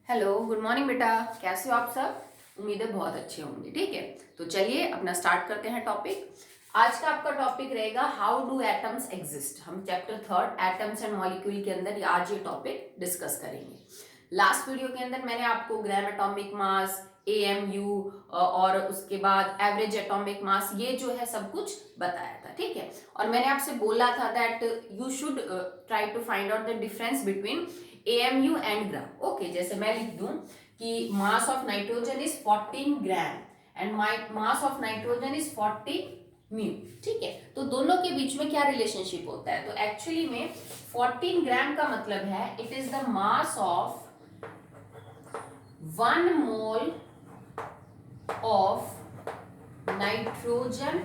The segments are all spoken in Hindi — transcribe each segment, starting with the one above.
हेलो, गुड मॉर्निंग बेटा। कैसे हो आप सब? उम्मीद है बहुत अच्छे होंगे। ठीक है, तो चलिए अपना स्टार्ट करते हैं टॉपिक। आज का आपका टॉपिक रहेगा हाउ डू एटम्स एग्जिस्ट। हम chapter third atoms and molecule के अंदर आज ये टॉपिक डिस्कस करेंगे। लास्ट वीडियो के अंदर मैंने आपको ग्राम एटॉमिक मास, AMU और उसके बाद एवरेज एटॉमिक मास, ये जो है सब कुछ बताया था। ठीक है, और मैंने आपसे बोला था that you should try to find out the difference between AMU and gram. Okay, जैसे मैं लिख दूं कि mass of nitrogen is 14 gram and mass of nitrogen is 40 mu. ठीक है, तो दोनों के बीच में क्या रिलेशनशिप होता है? तो एक्चुअली में 14 ग्राम का मतलब है it is the mass of 1 mole of nitrogen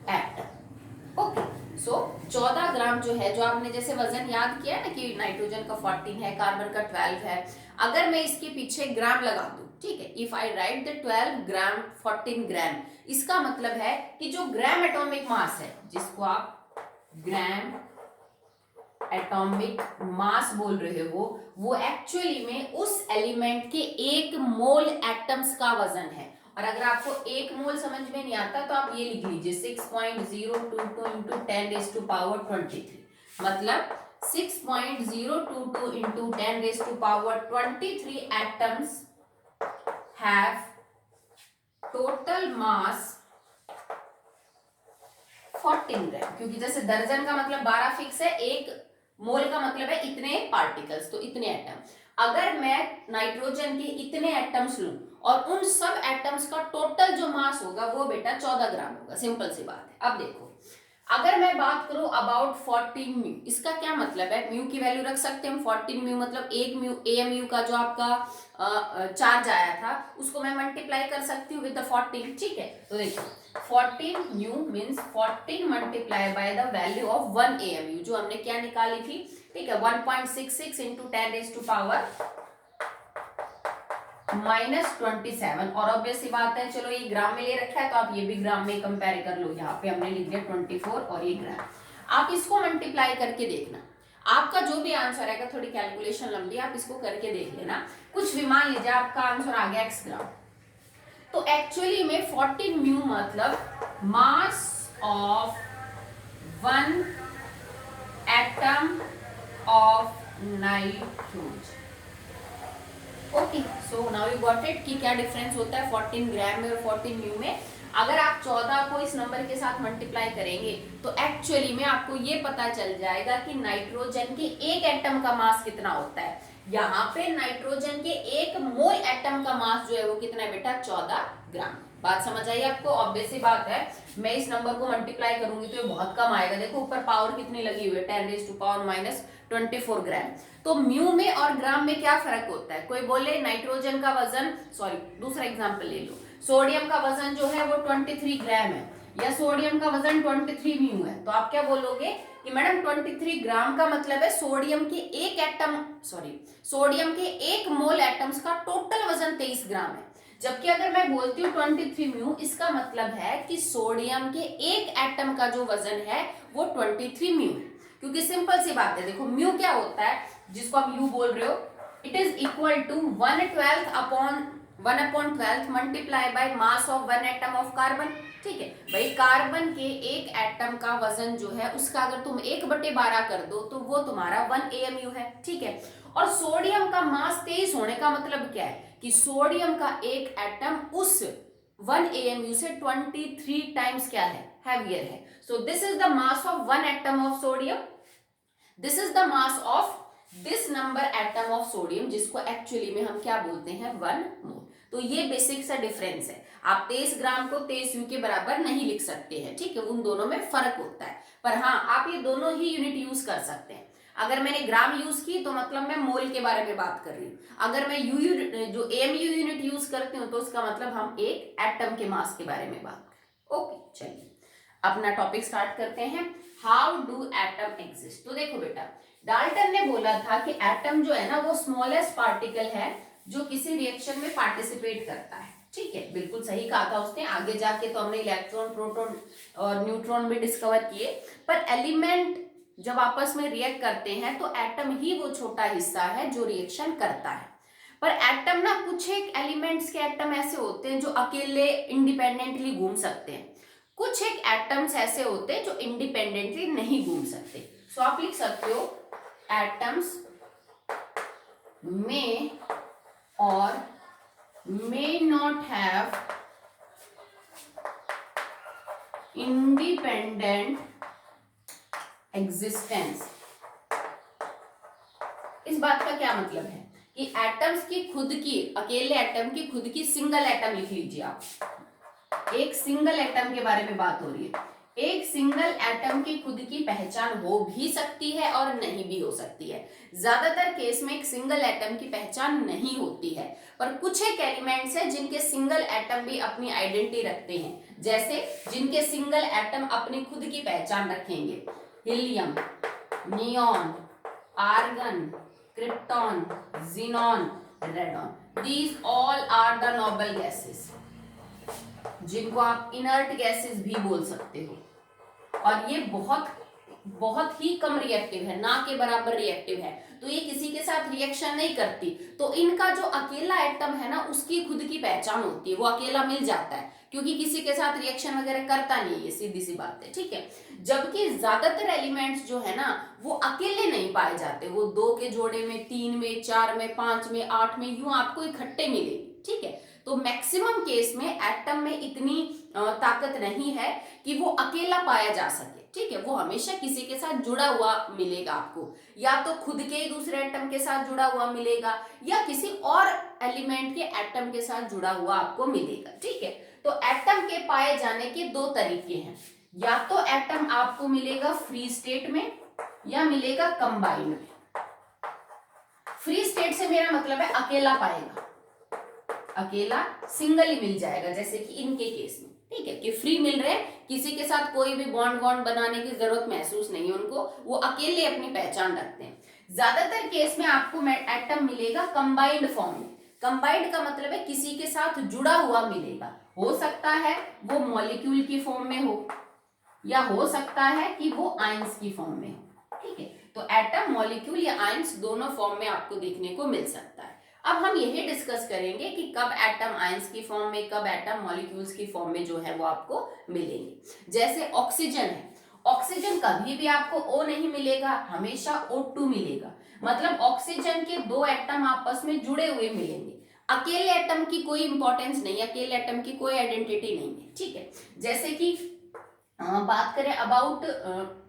atom. Okay, so 14 gram जो है, जो आपने जैसे वजन याद किया ना कि नाइट्रोजन का 14 है, कार्बन का 12 है, अगर मैं इसके पीछे ग्राम लगा दूं, ठीक है, इफ आई राइट द 12 ग्राम 14 ग्राम, इसका मतलब है कि जो ग्राम एटॉमिक मास है, जिसको आप ग्राम एटॉमिक मास बोल रहे हो, वो एक्चुअली में उस एलिमेंट के 1 मोल एटम्स का वजन है। और अगर आपको 1 मोल समझ में नहीं आता तो आप ये लिख लीजिए 6.022 इंटू 10 रेज टू पावर 23, मतलब 6.022 into 10 raise to power 23 atoms have total mass 14 gram. क्योंकि जैसे दर्जन का मतलब 12 फिक्स है, 1 मोल का मतलब है इतने पार्टिकल्स, तो इतने एटम। अगर मैं नाइट्रोजन के इतने एटम्स लूं और उन सब एटम्स का टोटल जो मास होगा वो बेटा 14 ग्राम होगा। सिंपल सी बात है। अब देखो, अगर मैं बात करूं अबाउट 14 म्यू, इसका क्या मतलब है? म्यू की वैल्यू रख सकते हैं हम। 14 म्यू मतलब 1 म्यू AMU का जो आपका चार्ज आया था उसको मैं मल्टीप्लाई कर सकती हूँ विद 14। ठीक है, तो देखो 14 mu means 14 multiply by the value of 1 AMU, जो हमने क्या निकाली थी? ठीक है, 1.66 इंटू 10 रेज टू पावर -27। और ऑब्वियस सी बात है, चलो ये ग्राम में ले रखा है तो आप ये भी ग्राम में कंपेयर कर लो। यहाँ पे हमने लिख दिया 24 और ये ग्राम। आप इसको मल्टीप्लाई करके देखना, आपका जो भी आंसर आएगा, थोड़ी कैलकुलेशन लंबी, आप इसको करके देख लेना। कुछ भी मान लीजिए आपका आंसर आ गया x ग्राम, तो एक्चुअली में 14 म्यू मतलब मास of 1 atom of nitrogen. Okay, so now you got it कि क्या डिफरेंस होता है 14 ग्राम में और 14 म्यू में। अगर आप 14 को इस नंबर के साथ मल्टीप्लाई करेंगे तो एक्चुअली में आपको ये पता चल जाएगा कि नाइट्रोजन के 1 एटम का मास कितना होता है। यहाँ पे नाइट्रोजन के 1 मोल एटम का मास जो है वो कितना है बेटा? 14 ग्राम। बात समझ आई आपको? ऑब्वियस सी बात है, मैं इस नंबर को मल्टीप्लाई करूंगी तो ये बहुत कम आएगा। देखो ऊपर पावर कितनी लगी हुई है, 10 रेज टू पावर -24 ग्राम। तो म्यू में और ग्राम में क्या फर्क होता है? कोई बोले नाइट्रोजन का वजन, सॉरी दूसरा एग्जांपल ले लो, सोडियम का वजन जो है वो 23 ग्राम है या सोडियम का वजन 23 म्यू है, तो आप क्या बोलोगे कि मैडम 23 ग्राम का मतलब है सोडियम के 1 एटम, सॉरी सोडियम के 1 मोल एटम्स का टोटल वजन 23 ग्राम है। जबकि अगर मैं बोलती हूँ 23 म्यू, इसका मतलब है कि सोडियम के 1 एटम का जो वजन है वो 23 म्यू है। क्योंकि सिंपल सी बात है, देखो म्यू क्या होता है जिसको आप यू बोल रहे हो, it is equal to 1/12 upon 1/12 multiply by mass of 1 atom of carbon. ठीक है भाई, कार्बन के 1 एटम का वजन जो है उसका अगर तुम 1/12 कर दो तो वो तुम्हारा 1 AMU है। ठीक है, और सोडियम का मास 23 होने का मतलब क्या है कि सोडियम का 1 एटम उस 1 AMU से 23 टाइम्स क्या है? हैवियर है। So this is the mass of 1 atom of sodium, this is the mass of this number atom of sodium, जिसको एक्चुअली में हम क्या बोलते हैं? 1 मोल। तो ये बेसिक सा डिफरेंस है। आप 23 ग्राम को 23 यू के बराबर नहीं लिख सकते हैं। ठीक है, उन दोनों में फर्क होता है, पर हाँ आप ये दोनों ही यूनिट यूज कर सकते हैं। अगर मैंने ग्राम यूज की तो मतलब मैं मोल के बारे में बात कर रही हूँ। अगर मैं जो AMU यूनिट यूज करती हूँ तो उसका मतलब हम एक एटम के मास के बारे में बात कर। ओके, चलिए अपना टॉपिक स्टार्ट करते हैं। How do atom exist? तो देखो बेटा, डाल्टन ने बोला था कि एटम जो है ना वो स्मॉलेस्ट पार्टिकल है जो किसी रिएक्शन में पार्टिसिपेट करता है। ठीक है, बिल्कुल सही कहा था उसने। आगे जाके तो हमने इलेक्ट्रॉन, प्रोटॉन और न्यूट्रॉन भी डिस्कवर किए, पर एलिमेंट जब आपस में रिएक्ट करते हैं तो एटम ही वो छोटा हिस्सा है जो रिएक्शन करता है। पर एटम ना, कुछ एक एलिमेंट्स के एटम ऐसे होते हैं जो अकेले इंडिपेंडेंटली घूम सकते हैं, कुछ एक एटम्स ऐसे होते हैं जो इंडिपेंडेंटली नहीं घूम सकते। सो आप लिख सकते हो एटम्स में और may not have independent existence। इस बात का क्या मतलब है कि एटम्स की खुद की, अकेले एटम की खुद की, सिंगल एटम लिख लीजिए आप, एक सिंगल एटम के बारे में बात हो रही है। एक सिंगल एटम की खुद की पहचान हो भी सकती है और नहीं भी हो सकती है। ज्यादातर केस में एक सिंगल एटम की पहचान नहीं होती है, पर कुछ एक एलिमेंट्स हैं जिनके सिंगल एटम भी अपनी आइडेंटिटी रखते हैं, जैसे जिनके सिंगल एटम अपनी खुद की पहचान रखेंगे, helium, neon, argon, krypton, xenon, radon. These all are the noble gases, जिनको आप इनर्ट गैसेस भी बोल सकते हो, और ये बहुत बहुत ही कम रिएक्टिव है, ना के बराबर रिएक्टिव है, तो ये किसी के साथ रिएक्शन नहीं करती। तो इनका जो अकेला एटम है ना, उसकी खुद की पहचान होती है, वो अकेला मिल जाता है, क्योंकि किसी के साथ रिएक्शन वगैरह करता नहीं है, ये सीधी सी बात है, ठीक है। जबकि ज्यादातर एलिमेंट्स जो है ना, वो अकेले नहीं पाए जाते, वो 2 के जोड़े में, 3 में, 4 में, 5 में, 8 में, यूं आपको इकट्ठे मिलेगी, ठीक है। तो मैक्सिमम केस में एटम में इतनी ताकत नहीं है कि वो अकेला पाया जा सके, ठीक है। वो हमेशा किसी के साथ जुड़ा हुआ मिलेगा आपको, या तो खुद के ही दूसरे एटम के साथ जुड़ा हुआ मिलेगा, या किसी और एलिमेंट के एटम के साथ जुड़ा हुआ आपको मिलेगा, ठीक है। तो एटम के पाए जाने के 2 तरीके हैं, या तो एटम आपको मिलेगा फ्री स्टेट में या मिलेगा कंबाइंड में। फ्री स्टेट से मेरा मतलब है अकेला पाएगा, अकेला सिंगल ही मिल जाएगा, जैसे कि इनके केस में, ठीक है, कि फ्री मिल रहे हैं, किसी के साथ कोई भी बॉन्ड वॉन्ड बनाने की जरूरत महसूस नहीं है उनको, वो अकेले अपनी पहचान रखते हैं। ज्यादातर केस में आपको एटम मिलेगा कंबाइंड फॉर्म में। कंबाइंड का मतलब है किसी के साथ जुड़ा हुआ मिलेगा, हो सकता है वो मॉलिक्यूल की फॉर्म में हो, या हो सकता है कि वो आयंस की फॉर्म में हो, ठीक है। तो एटम, मॉलिक्यूल या आयंस दोनों फॉर्म में आपको देखने को मिल सकता है। अब हम यही डिस्कस करेंगे कि कब एटम आयंस की फॉर्म में, कब एटम मॉलिक्यूल्स की फॉर्म में जो है वो आपको मिलेंगे। जैसे ऑक्सीजन है, ऑक्सीजन कभी भी आपको O नहीं मिलेगा, हमेशा O2 मिलेगा, मतलब ऑक्सीजन के 2 एटम आपस में जुड़े हुए मिलेंगे। अकेले एटम की कोई इंपॉर्टेंस नहीं, अकेले एटम की कोई आइडेंटिटी नहीं है, ठीक है। जैसे कि बात करें अबाउट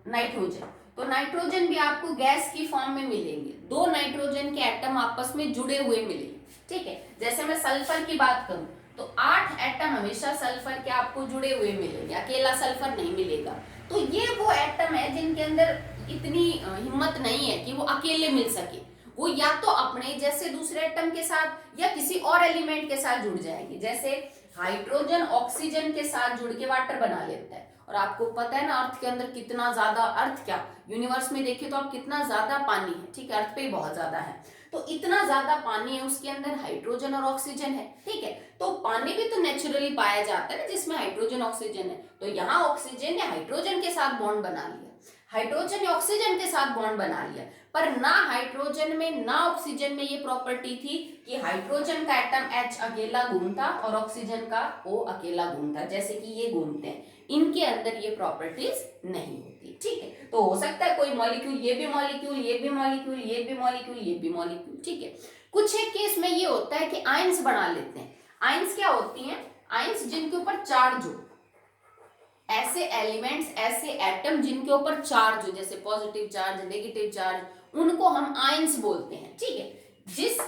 नाइट्रोजन, तो नाइट्रोजन भी आपको गैस की फॉर्म में मिलेंगे, 2 नाइट्रोजन के एटम आपस में जुड़े हुए मिलेंगे, ठीक है। जैसे मैं सल्फर की बात करूं तो 8 एटम हमेशा सल्फर के आपको जुड़े हुए मिलेंगे, अकेला सल्फर नहीं मिलेगा। तो ये वो एटम है जिनके अंदर इतनी हिम्मत नहीं है कि वो अकेले मिल सके, वो या तो अपने जैसे दूसरे एटम के साथ या किसी और एलिमेंट के साथ जुड़ जाएंगे। जैसे हाइड्रोजन ऑक्सीजन के साथ जुड़ के वाटर बना लेता है, और आपको पता है ना अर्थ के अंदर कितना ज्यादा, अर्थ क्या, यूनिवर्स में देखिए तो आप कितना ज्यादा पानी है, ठीक है, अर्थ पे ही बहुत ज्यादा है, तो इतना ज्यादा पानी है, उसके अंदर हाइड्रोजन और ऑक्सीजन है, ठीक है। तो पानी भी तो नेचुरली पाया जाता है ना जिसमें हाइड्रोजन ऑक्सीजन है, तो यहाँ ऑक्सीजन ने हाइड्रोजन के साथ बॉन्ड बना लिया, हाइड्रोजन ने ऑक्सीजन के साथ बॉन्ड बना लिया, पर ना हाइड्रोजन में ना ऑक्सीजन में ये प्रॉपर्टी थी कि हाइड्रोजन का एटम H अकेला घूमता और ऑक्सीजन का O अकेला घूमता, जैसे कि ये घूमते हैं, इनके अंदर ये प्रॉपर्टीज नहीं होती, ठीक है। तो हो सकता है कोई मॉलिक्यूल, ये भी मॉलिक्यूल, ये भी मॉलिक्यूल, ये भी मॉलिक्यूल, ये भी मॉलिक्यूल, ठीक है। कुछ एक केस में ये होता है कि आयंस बना लेते हैं। आयंस क्या होती हैं? आयंस जिनके ऊपर चार्ज हो, ऐसे एलिमेंट्स, ऐसे एटम जिनके ऊपर चार्ज हो, जैसे पॉजिटिव चार्ज, नेगेटिव चार्ज, उनको हम आयंस बोलते हैं, ठीक है। जिस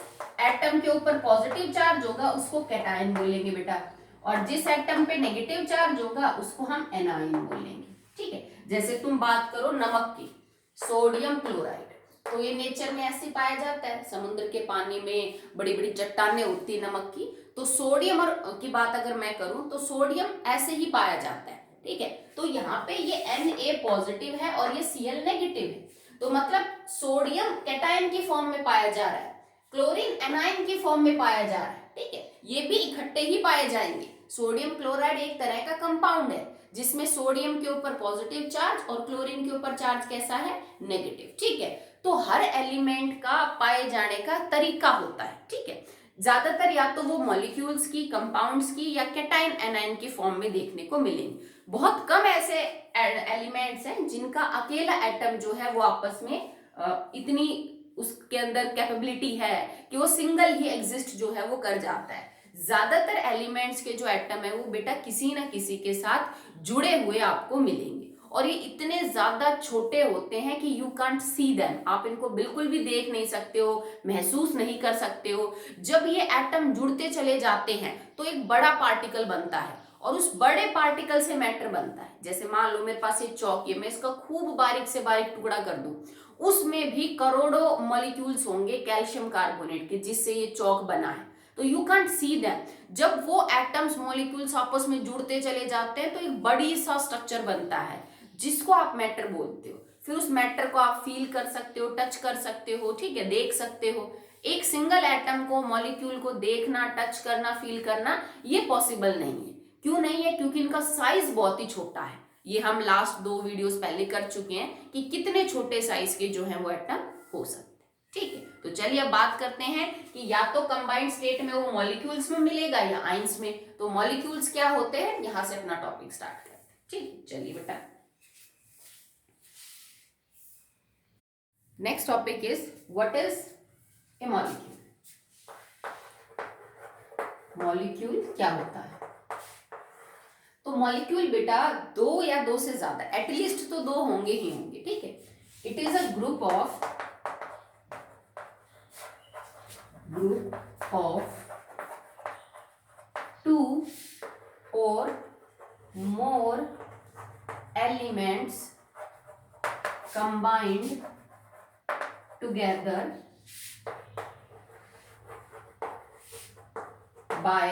एटम के ऊपर पॉजिटिव चार्ज होगा उसको कैटायन बोलेंगे बेटा, और जिस एटम पे नेगेटिव चार्ज होगा उसको हम एनायन बोलेंगे, ठीक है। जैसे तुम बात करो नमक की, सोडियम क्लोराइड, तो ये नेचर में ऐसे पाया जाता है, समुद्र के पानी में बड़ी बड़ी चट्टानें होती है नमक की, तो सोडियम और की बात अगर मैं करूं तो सोडियम ऐसे ही पाया जाता है, ठीक है। तो यहाँ पे ये Na पॉजिटिव है और ये Cl नेगेटिव है, तो मतलब सोडियम कैटायन की फॉर्म में पाया जा रहा है, क्लोरीन एनायन की फॉर्म में पाया जा रहा है, ठीक है। ये भी इकट्ठे ही पाए जाएंगे। सोडियम क्लोराइड एक तरह का कंपाउंड है, जिसमें सोडियम के ऊपर पॉजिटिव चार्ज और क्लोरीन के ऊपर चार्ज कैसा है, नेगेटिव। ठीक है, तो हर एलिमेंट का पाए जाने का तरीका होता है। ठीक है, ज्यादातर या तो वो मॉलिक्यूल्स की, कंपाउंड्स की या कैटाइन एनाइन की फॉर्म में देखने को मिलेंगे। बहुत कम ऐसे एलिमेंट्स हैं जिनका अकेला एटम जो है वो आपस में इतनी उसके अंदर कैपेबिलिटी है कि वो सिंगल ही एग्जिस्ट जो है वो कर जाता है। ज्यादातर एलिमेंट्स के जो एटम है वो बेटा किसी ना किसी के साथ जुड़े हुए आपको मिलेंगे, और ये इतने ज्यादा छोटे होते हैं कि यू कांट सी देम, आप इनको बिल्कुल भी देख नहीं सकते हो, महसूस नहीं कर सकते हो। जब ये एटम जुड़ते चले जाते हैं तो एक बड़ा पार्टिकल बनता है, और उस बड़े पार्टिकल से मैटर बनता है। जैसे मान लो मेरे पास ये चौक है, मैं इसका खूब बारीक से बारीक टुकड़ा कर दूं, उसमें भी करोड़ों मॉलिक्यूल्स होंगे कैल्शियम कार्बोनेट के, जिससे ये चौक बना है। तो यू कांट सी दैम। जब वो एटम्स मॉलिक्यूल्स आपस में जुड़ते चले जाते हैं तो एक बड़ी सा स्ट्रक्चर बनता है जिसको आप मैटर बोलते हो। फिर उस मैटर को आप फील कर सकते हो, टच कर सकते हो, ठीक है, देख सकते हो। एक सिंगल एटम को, मॉलिक्यूल को देखना, टच करना, फील करना ये पॉसिबल नहीं है। क्यों नहीं है? क्योंकि इनका साइज बहुत ही छोटा है। ये हम लास्ट 2 वीडियोस पहले कर चुके हैं कि कितने छोटे साइज के जो है वो एटम हो सकते हैं। ठीक है, तो चलिए अब बात करते हैं कि या तो कंबाइंड स्टेट में वो मॉलिक्यूल्स में मिलेगा या आइंस में। तो मॉलिक्यूल्स क्या होते हैं, यहां से अपना टॉपिक स्टार्ट करते हैं। ठीक, चलिए बेटा, next topic is what is a molecule. Molecule क्या होता है? तो मॉलिक्यूल बेटा 2 या 2 से ज्यादा, एटलीस्ट तो 2 होंगे ही होंगे। ठीक है, it is a group of 2 or more elements combined together by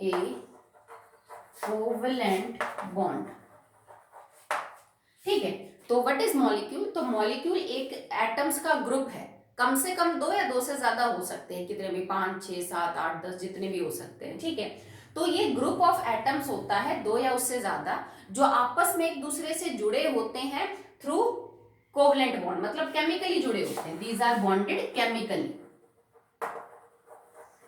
a covalent bond. ठीक है, तो व्हाट इज मॉलिक्यूल? तो मॉलिक्यूल एक एटम्स का ग्रुप है, कम से कम 2 या 2 से ज्यादा हो सकते हैं, कितने भी, 5, 6, 7, 8, 10 जितने भी हो सकते हैं। ठीक है, तो ये ग्रुप ऑफ एटम्स होता है 2 या उससे ज्यादा, जो आपस में एक दूसरे से जुड़े होते हैं थ्रू कोवेलेंट बॉन्ड, मतलब केमिकली जुड़े होते हैं। These are bonded chemically.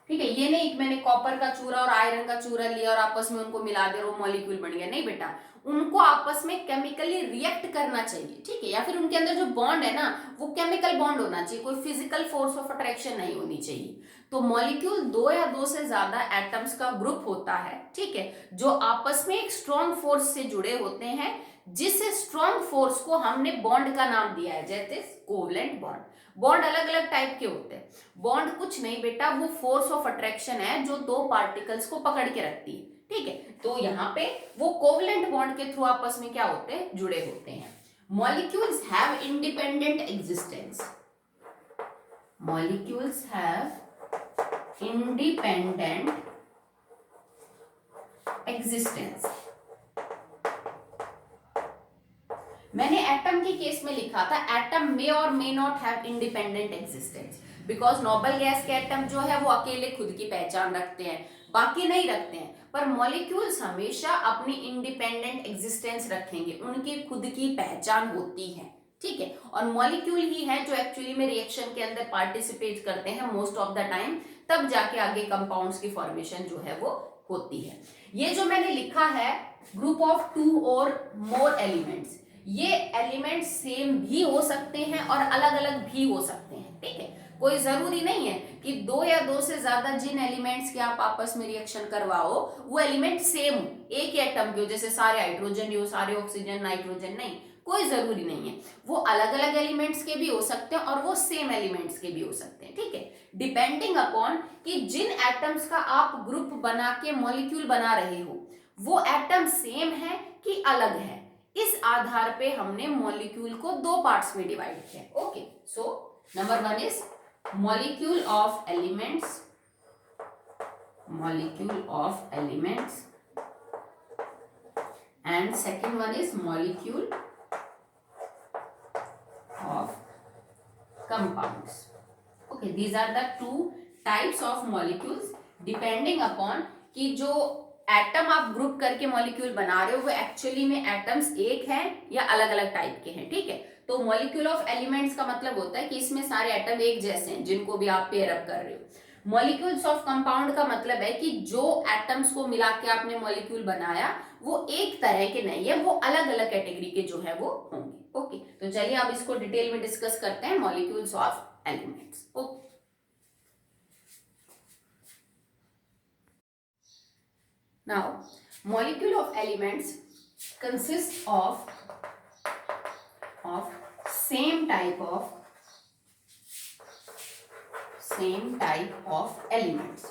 ठीक है, ये नहीं कि मैंने कॉपर का चूरा और आयरन का चूरा लिया और आपस में उनको मिला दे वो मॉलिक्यूल बन गया, नहीं बेटा, उनको आपस में केमिकली रिएक्ट करना चाहिए। ठीक है, या फिर उनके अंदर जो बॉन्ड है ना वो केमिकल बॉन्ड होना चाहिए, कोई फिजिकल फोर्स ऑफ अट्रैक्शन नहीं होनी चाहिए। तो मॉलिक्यूल 2 या 2 से ज्यादा एटम्स का ग्रुप होता है, ठीक है, जो आपस में एक स्ट्रॉन्ग फोर्स से जुड़े होते हैं, जिस स्ट्रॉन्ग फोर्स को हमने बॉन्ड का नाम दिया है, जैसे कोवेलेंट बॉन्ड। बॉन्ड अलग अलग टाइप के होते हैं। बॉन्ड कुछ नहीं बेटा, वो फोर्स ऑफ अट्रैक्शन है जो 2 पार्टिकल्स को पकड़ के रखती है। ठीक है, तो यहाँ पे वो कोवेलेंट बॉन्ड के थ्रू आपस में क्या होते हैं, जुड़े होते हैं। Molecules have independent existence. Molecules have independent existence. मैंने एटम के केस में लिखा था एटम मे और may not have independent existence, because noble gas के एटम जो है वो अकेले खुद की पहचान रखते हैं, बाकी नहीं रखते हैं। पर मॉलिक्यूल्स हमेशा अपनी इंडिपेंडेंट एग्जिस्टेंस रखेंगे, उनकी खुद की पहचान होती है। ठीक है, और मॉलिक्यूल ही है जो एक्चुअली में रिएक्शन के अंदर पार्टिसिपेट करते हैं मोस्ट ऑफ द टाइम, तब जाके आगे कंपाउंड्स की फॉर्मेशन जो है वो होती है। ये जो मैंने लिखा है ग्रुप ऑफ 2 और मोर एलिमेंट्स, ये एलिमेंट सेम भी हो सकते हैं और अलग अलग भी हो सकते हैं। ठीक है, कोई जरूरी नहीं है कि 2 या 2 से ज्यादा जिन एलिमेंट्स के आप आपस में रिएक्शन करवाओ वो एलिमेंट सेम हो, एक ही एटम के हो, जैसे सारे हाइड्रोजन हो, सारे ऑक्सीजन, नाइट्रोजन, नहीं, कोई जरूरी नहीं है। वो अलग अलग एलिमेंट्स के भी हो सकते हैं और वो सेम एलिमेंट्स के भी हो सकते हैं। ठीक है, डिपेंडिंग अपॉन कि जिन एटम्स का आप ग्रुप बना के मॉलिक्यूल बना रहे हो वो एटम सेम है कि अलग है, इस आधार पे हमने मॉलिक्यूल को 2 पार्ट्स में डिवाइड किया। Okay, so number 1 is molecule of elements, molecule of elements, and second one is molecule of compounds. Okay, these are the 2 types of molecules depending upon कि जो एटम आप ग्रुप करके मॉलिक्यूल बना रहे हो, वो एक्चुअली में एटम्स एक हैं या अलग अलग टाइप के हैं, ठीक है। तो मॉलिक्यूल ऑफ एलिमेंट्स का मतलब होता है कि इसमें सारे एटम एक जैसे हैं जिनको भी आप पेयर अप कर रहे हो। मॉलिक्यूल्स ऑफ कंपाउंड का मतलब है कि जो एटम्स को मिला के आपने मॉलिक्यूल बनाया वो एक तरह के नहीं है, वो अलग अलग कैटेगरी के जो है वो होंगे। ओके, तो चलिए अब इसको डिटेल में डिस्कस करते हैं, molecules of elements. Okay, now molecule of elements consists of same type of elements।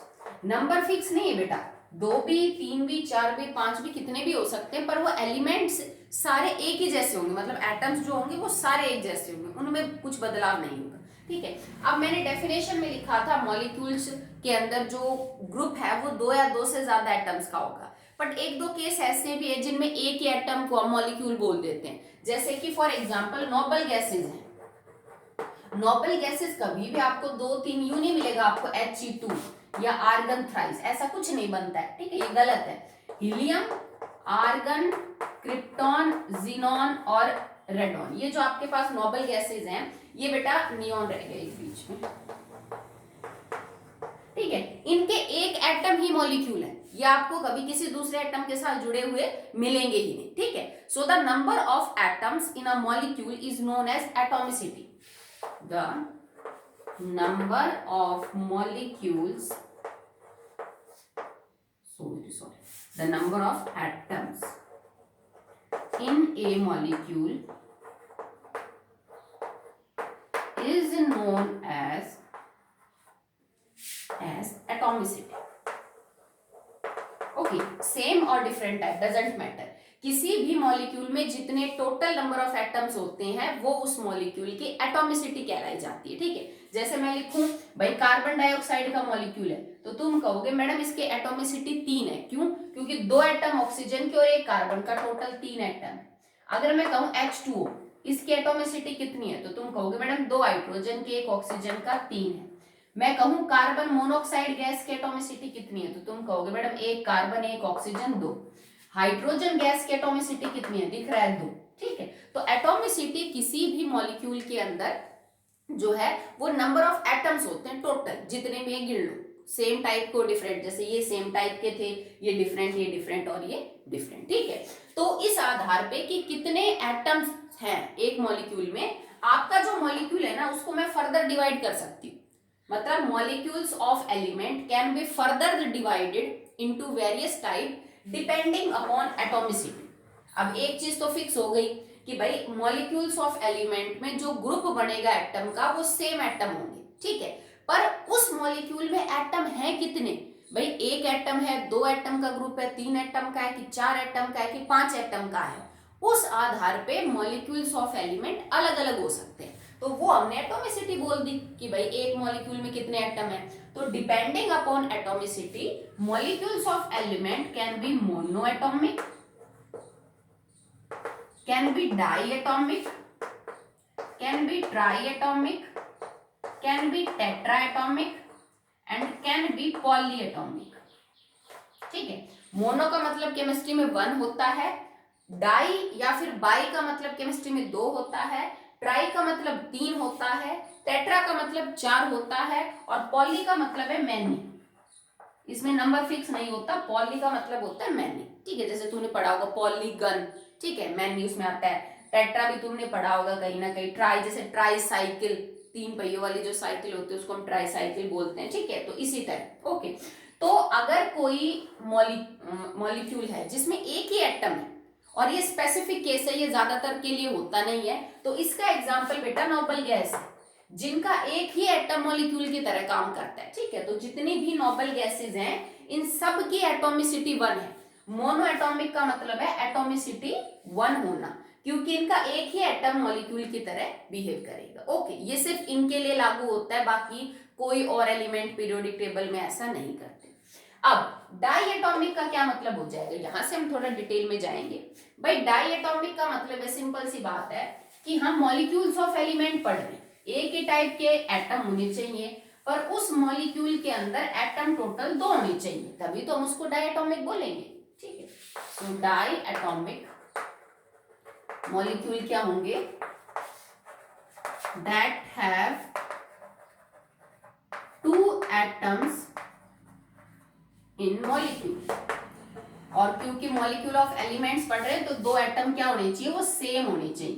Number fix नहीं है बेटा, 2 भी 3 भी 4 भी 5 भी कितने भी हो सकते हैं, पर वो एलिमेंट्स सारे एक ही जैसे होंगे, मतलब एटम्स जो होंगे वो सारे एक जैसे होंगे, उनमें कुछ बदलाव नहीं होगा, ठीक है। अब मैंने डेफिनेशन में लिखा था मॉलिक्यूल्स के अंदर जो ग्रुप है वो 2 या 2 से ज्यादा एटम्स का होगा, बट 1-2 केस ऐसे भी है जिनमें एक ही एटम को हम मॉलिक्यूल बोल देते हैं, जैसे कि फॉर एग्जांपल नोबल गैसेज हैं। नोबल गैसेस कभी भी आपको 2-3 यूं नहीं मिलेगा, आपको He2 या आर्गन थ्राइस, ऐसा कुछ नहीं बनता है, ठीक है, ये गलत है। हीलियम, आर्गन, क्रिप्टॉन, जीनॉन और रेडॉन, ये जो आपके पास नोबल गैसेज हैं, ये बेटा नियॉन रह गया इस बीच में, ठीक है। इनके एक एटम ही मॉलिक्यूल है, ये आपको कभी किसी दूसरे एटम के साथ जुड़े हुए मिलेंगे ही नहीं, ठीक है। So the number of atoms in a molecule is known as atomicity. The number of molecules, the number of atoms in a molecule is known as atomicity। Okay, same or different type doesn't matter, किसी भी मॉलिक्यूल में जितने टोटल नंबर ऑफ एटम्स होते हैं वो उस मॉलिक्यूल की एटॉमिसिटी कहलाई जाती है, ठीक है। जैसे मैं लिखूं भाई कार्बन डाइऑक्साइड का मॉलिक्यूल है, तो तुम कहोगे मैडम इसके एटॉमिसिटी 3 है, क्यों? क्योंकि 2 एटम ऑक्सीजन के और 1 कार्बन का, टोटल 3 एटम है। अगर मैं कहूं H2O, इसकी एटॉमिसिटी कितनी है, तो तुम कहोगे मैडम 2 हाइड्रोजन के 1 ऑक्सीजन का 3 है। मैं कहूं कार्बन मोनोऑक्साइड गैस की एटॉमिसिटी कितनी है, तो तुम कहोगे madam 1 carbon 1 oxygen 2। Hydrogen gas की एटॉमिसिटी कितनी है, दिख रहा है 2, ठीक है। तो एटॉमिसिटी किसी भी मॉलिक्यूल के अंदर जो है वो नंबर ऑफ एटम्स होते हैं टोटल, जितने भी गिन लो, सेम टाइप को डिफरेंट, जैसे ये सेम टाइप के थे, ये डिफरेंट और ये डिफरेंट, ठीक है। तो इस आधार पे कि कितने एटम्स हैं एक मॉलिक्यूल में, आपका जो मॉलिक्यूल है ना उसको मैं फर्दर डिवाइड कर सकती हूँ, मतलब molecules of element can be further divided into various type depending upon atomicity. अब एक चीज तो फिक्स हो गई कि भाई मॉलिक्यूल्स ऑफ एलिमेंट में जो ग्रुप बनेगा एटम का वो सेम एटम होंगे, ठीक है। पर उस मॉलिक्यूल में एटम है कितने, भाई 1 एटम है, 2 एटम का ग्रुप है, 3 एटम का है कि 4 एटम का है कि 5 एटम का है, उस आधार पे मॉलिक्यूल्स ऑफ एलिमेंट अलग अलग हो सकते हैं। तो वो हमने एटॉमिसिटी बोल दी कि भाई एक मॉलिक्यूल में कितने एटम है। तो depending upon atomicity molecules of element can be monoatomic, can be diatomic, can be triatomic, can be tetraatomic and can be polyatomic, ठीक है। मोनो का मतलब केमिस्ट्री में 1 होता है, डाई या फिर बाई का मतलब केमिस्ट्री में 2 होता है, ट्राई का मतलब 3 होता है, टेट्रा का मतलब 4 होता है और पॉली का मतलब है मैनी। इसमें नंबर फिक्स नहीं होता, पॉली का मतलब होता है मैनी, ठीक है। जैसे तुमने पढ़ा होगा पॉलीगन, ठीक है, मैनी उसमें आता है। टेट्रा भी तुमने पढ़ा होगा कहीं ना कहीं। ट्राई जैसे ट्राई साइकिल, 3 पहियों वाली जो साइकिल होती है उसको हम ट्राई साइकिल बोलते हैं, ठीक है। तो इसी तरह ओके। तो अगर कोई मॉलिक्यूल है जिसमें एक ही एटम है, और ये स्पेसिफिक केस है, ये ज्यादातर के लिए होता नहीं है, तो इसका एग्जांपल बेटा नोबल गैस है, जिनका एक ही एटम मॉलिक्यूल की तरह काम करता है, ठीक है। तो जितनी भी नोबल गैसेज हैं इन सब की एटॉमिसिटी 1 है। मोनो एटॉमिक का मतलब है एटॉमिसिटी 1 होना, क्योंकि इनका एक ही एटम मॉलिक्यूल की तरह बिहेव करेगा। ओके, ये सिर्फ इनके लिए लागू होता है, बाकी कोई और एलिमेंट पीरियोडिक टेबल में ऐसा नहीं करते। अब डाइएटॉमिक का क्या मतलब हो जाएगा, यहां से हम थोड़ा डिटेल में जाएंगे। भाई डाइएटॉमिक का मतलब है, सिंपल सी बात है कि हम मॉलिक्यूल्स ऑफ एलिमेंट पढ़ रहे हैं, एक ही टाइप के एटम होने चाहिए, पर उस मॉलिक्यूल के अंदर एटम टोटल 2 होने चाहिए, तभी तो हम उसको डायटोमिक बोलेंगे। ठीक है, सो डाई एटॉमिक मॉलिक्यूल क्या होंगे, that have 2 atoms in molecule. और क्योंकि मॉलिक्यूल ऑफ एलिमेंट्स पढ़ रहे हैं तो 2 एटम क्या होने चाहिए, वो सेम होने चाहिए,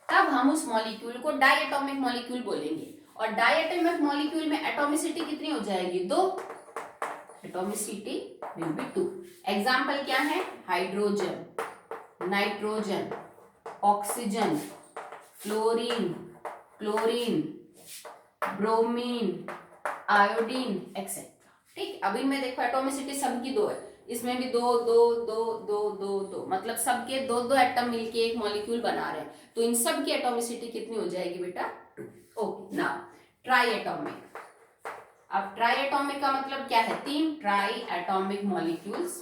तब हम उस मॉलिक्यूल को डायटोमिक मॉलिक्यूल बोलेंगे। और डायटोमिक मॉलिक्यूल में एटॉमिसिटी कितनी हो जाएगी, 2, एटॉमिसिटी विल बी 2। एग्जाम्पल क्या है, hydrogen, nitrogen, oxygen, fluorine, chlorine, bromine, iodine etcetera. ठीक, अभी में देखो एटॉमिसिटी सबकी 2 है, इसमें भी 2 2 2 2 2 2, मतलब सबके 2 एटम मिलके एक मॉलिक्यूल बना रहे हैं, तो इन सब की एटॉमिसिटी कितनी हो जाएगी बेटा, 2। Okay, now try atomic. अब ट्राई एटॉमिक का मतलब क्या है, 3 ट्राई एटॉमिक मॉलिक्यूल्स,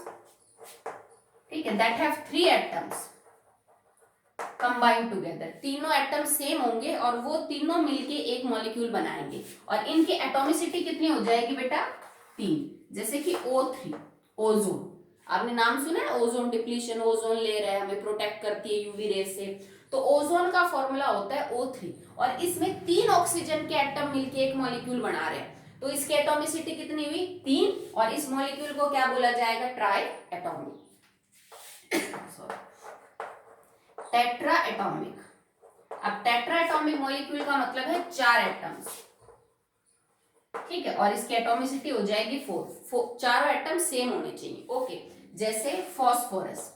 ठीक है, that have 3 atoms combined together. तीनों एटम सेम होंगे और वो तीनों मिलके एक मॉलिक्यूल बनाएंगे, और इनकी एटॉमिसिटी कितनी हो जाएगी बेटा, 3। जैसे कि O3, ओजोन, आपने नाम सुना है, ओजोन डिप्लीशन, ओजोन लेयर है, हमें प्रोटेक्ट करती है यूवी रे से, तो ओजोन का फॉर्मूला होता है O3, और इसमें 3 ऑक्सीजन के एटम मिलके एक मॉलिक्यूल बना रहे हैं, तो इसकी एटॉमिसिटी कितनी हुई, 3, और इस मॉलिक्यूल को क्या बोला जाएगा, ट्राई एटॉमिक। Tetra atomic. अब टेट्रा एटॉमिक मॉलिक्यूल का मतलब है 4 एटम्स, ठीक है, और इसकी एटॉमिसिटी हो जाएगी 4, चारों एटम सेम होने चाहिए। ओके, जैसे फॉस्फोरस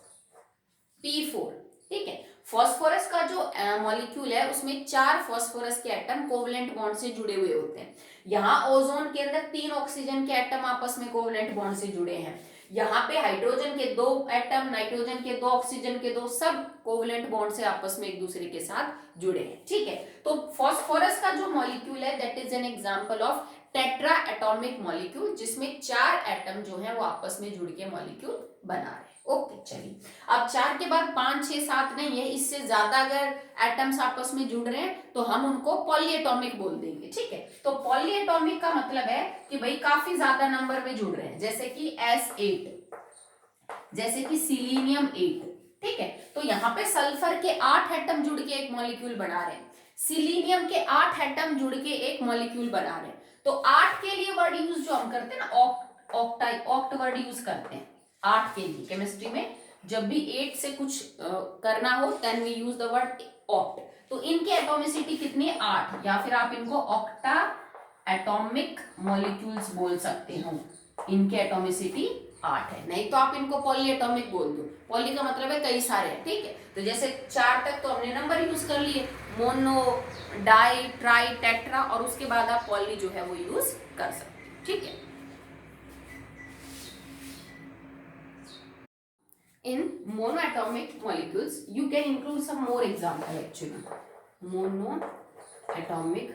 P4, ठीक है, फॉस्फोरस का जो मॉलिक्यूल है उसमें 4 फॉस्फोरस के एटम कोवलेंट बॉन्ड से जुड़े हुए होते हैं। यहाँ ओजोन के अंदर 3 ऑक्सीजन के एटम आपस में कोवलेंट बॉन्ड से जुड़े हैं। यहाँ पे हाइड्रोजन के 2 एटम, नाइट्रोजन के 2, ऑक्सीजन के 2, सब कोवलेंट बॉन्ड से आपस में एक दूसरे के साथ जुड़े हैं। ठीक है, तो फॉस्फोरस का जो मॉलिक्यूल है that is an example of tetra atomic molecule, जिसमें 4 एटम जो है वो आपस में जुड़ के मॉलिक्यूल बना रहे हैं। ओके, चलिए, अब 4 के बाद 5 6 7 नहीं है, इससे ज्यादा अगर एटम्स आपस में जुड़ रहे हैं तो हम उनको पॉलीएटॉमिक बोल देंगे। ठीक है, तो पॉलीएटॉमिक का मतलब है कि भाई काफी ज्यादा नंबर में जुड़ रहे हैं, जैसे कि S8, जैसे कि सिलीनियम 8। ठीक है, तो यहाँ पे सल्फर के 8 एटम जुड़ के एक मॉलिक्यूल बना रहे हैं, सिलीनियम के 8 एटम जुड़ के एक मॉलिक्यूल बना रहे हैं। तो 8 के लिए वर्ड यूज जो हम करते हैं ना, ऑक्ट वर्ड यूज करते हैं 8 के लिए। केमिस्ट्री में जब भी 8 से कुछ करना हो then we use the word oct. तो इनकी एटॉमिसिटी कितनी है, 8, या फिर आप इनको ऑक्टा एटॉमिक मॉलिक्यूल्स बोल सकते हो। इनकी एटॉमिसिटी 8 है, नहीं तो आप इनको पॉली एटॉमिक बोल दो। पॉली का मतलब है कई सारे हैं। ठीक है, तो जैसे 4 तक तो हमने नंबर यूज कर लिए, मोनो, डाई, ट्राई, टेट्रा, और उसके बाद आप पॉली जो है वो यूज कर सकते हैं। ठीक है, in monoatomic molecules you can include some more example actually. monoatomic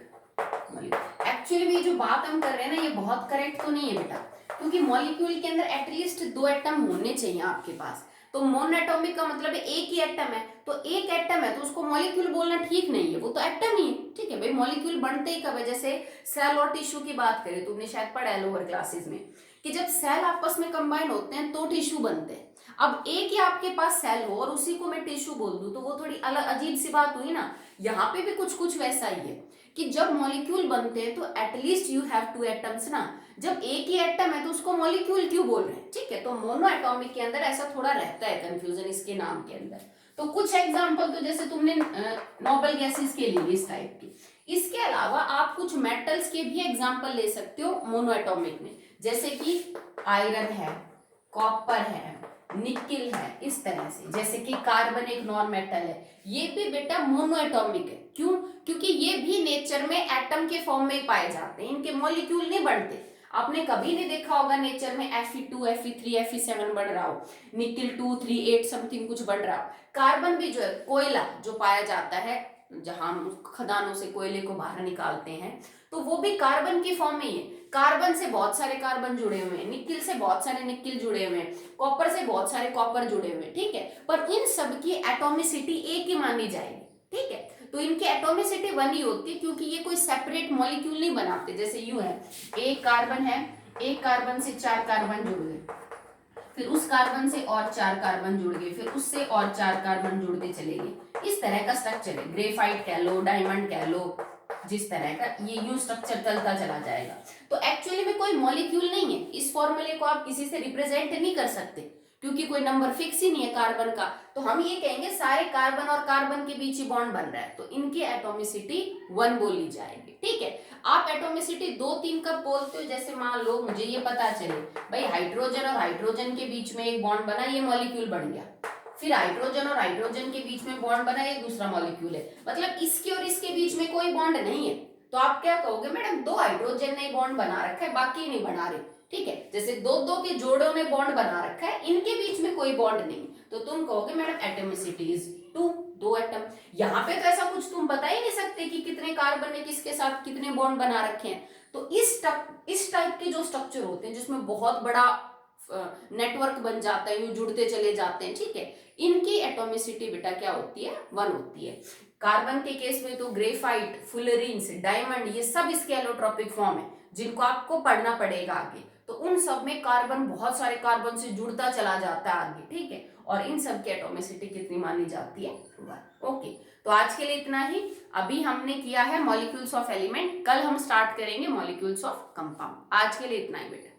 molecule actually ये जो बात हम कर रहे हैं ना, ये बहुत करेक्ट तो नहीं है बेटा, क्योंकि मॉलिक्यूल के अंदर एटलीस्ट 2 एटम होने चाहिए आपके पास। तो मोनोएटॉमिक का मतलब एक ही एटम है, तो एक एटम है तो उसको मॉलिक्यूल बोलना ठीक नहीं है, वो तो एटम ही है। ठीक है भाई, मॉलिक्यूल बनते ही कब है, जैसे सेल और टिश्यू की बात करें, तुमने शायद पढ़ा है लोअर क्लासेस में कि जब सेल आपस में कंबाइन होते हैं तो टिश्यू बनते हैं। अब एक ही आपके पास सेल हो और उसी को मैं टिश्यू बोल दूं तो वो थोड़ी अलग अजीब सी बात हुई ना। यहाँ पे भी कुछ कुछ वैसा ही है कि जब मॉलिक्यूल बनते हैं तो एटलीस्ट यू हैव 2 एटम्स ना, जब एक ही एटम है तो उसको मॉलिक्यूल क्यों बोल रहे हैं। ठीक है, तो मोनोएटॉमिक के अंदर ऐसा थोड़ा रहता है कंफ्यूजन इसके नाम के अंदर। तो कुछ एग्जांपल तो जैसे तुमने नोबल गैसेस के लिए इस टाइप की, इसके अलावा आप कुछ मेटल्स के भी एग्जांपल ले सकते हो मोनोएटॉमिक में, जैसे कि आयरन है, कॉपर है, निकिल है, इस तरह से। जैसे कि कार्बन एक नॉन मेटल है, ये भी बेटा मोनोएटॉमिक है। क्यों? क्योंकि ये भी नेचर में एटम के फॉर्म में पाए जाते हैं, इनके मॉलिक्यूल नहीं बढ़ते। आपने कभी नहीं देखा होगा नेचर में Fe2 Fe3 Fe7 बढ़ रहा हो, निकिल 2 3 8 समथिंग कुछ बढ़ रहा हो। कार्बन भी जो है, कोयला जो पाया जाता है जहां खदानों से कोयले को बाहर निकालते हैं, तो वो भी कार्बन की फॉर्म में ही है। कार्बन से बहुत सारे कार्बन जुड़े हुए हैं, निकिल से बहुत सारे निकिल जुड़े हुए हैं, कॉपर से बहुत सारे कॉपर जुड़े हुए हैं। ठीक है, पर इन सब की एटॉमिसिटी एक ही मानी जाएगी। ठीक है, तो इनकी एटॉमिसिटी 1 ही होती है, क्योंकि ये कोई सेपरेट मॉलिक्यूल नहीं बनाते। जैसे यू है, एक कार्बन है, एक कार्बन से 4 कार्बन जुड़ गए, फिर उस कार्बन से और 4 कार्बन जुड़ गए, फिर उससे और 4 कार्बन जुड़ते चले गए। इस तरह का स्ट्रक्चर है, ग्रेफाइट कह लो, डायमंड कह लो, जिस तरह का ये यूं स्ट्रक्चर चलता चला जाएगा। तो एक्चुअली में कोई मॉलिक्यूल नहीं है, इस फॉर्मूले को आप किसी से रिप्रेजेंट नहीं कर सकते, क्योंकि कोई नंबर फिक्स ही नहीं है कार्बन का। तो हम ये कहेंगे सारे कार्बन और कार्बन के बीच ही बॉन्ड बन रहा है, तो इनकी एटॉमिसिटी 1 बोली जाएगी। ठीक है, आप एटॉमिसिटी 2-3 कब बोलते हो? जैसे मान लो मुझे ये पता चले भाई हाइड्रोजन और हाइड्रोजन के बीच में एक बॉन्ड बना, ये मॉलिक्यूल बन गया, फिर हाइड्रोजन और हाइड्रोजन के बीच में बॉन्ड बना, ये दूसरा मॉलिक्यूल है, मतलब इसके और इसके बीच में कोई बॉन्ड नहीं है। तो आप क्या कहोगे? मैडम 2 हाइड्रोजन ने बॉन्ड बना रखा है, बाकी नहीं बना रहे। ठीक है, जैसे 2-2 के जोड़ों ने बॉन्ड बना रखा है, इनके बीच में कोई बॉन्ड नहीं, तो तुम कहोगे मैडम एटॉमिसिटी इज 2, 2 एटम। यहाँ पे तो ऐसा कुछ तुम बता ही नहीं सकते कि कितने कार्बन ने किसके साथ कितने बॉन्ड बना रखे हैं। तो इस टाइप के जो स्ट्रक्चर होते हैं जिसमें बहुत बड़ा नेटवर्क बन जाता है, यूं जुड़ते चले जाते हैं, ठीक है, इनकी एटॉमिसिटी बेटा क्या होती है? 1 होती है। कार्बन के केस में तो ग्रेफाइट, फुलरीन्स, डायमंड, ये सब इसके एलोट्रोपिक फॉर्म है, जिनको आपको पढ़ना पड़ेगा आगे। तो उन सब में कार्बन बहुत सारे कार्बन से जुड़ता चला जाता है आगे, ठीक है, और इन सब की एटॉमिसिटी कितनी मानी जाती है? 1। ओके, तो आज के लिए इतना ही। अभी हमने किया है मॉलिक्यूल्स ऑफ एलिमेंट, कल हम स्टार्ट करेंगे मॉलिक्यूल्स ऑफ कंपाउंड। आज के लिए इतना ही बेटा।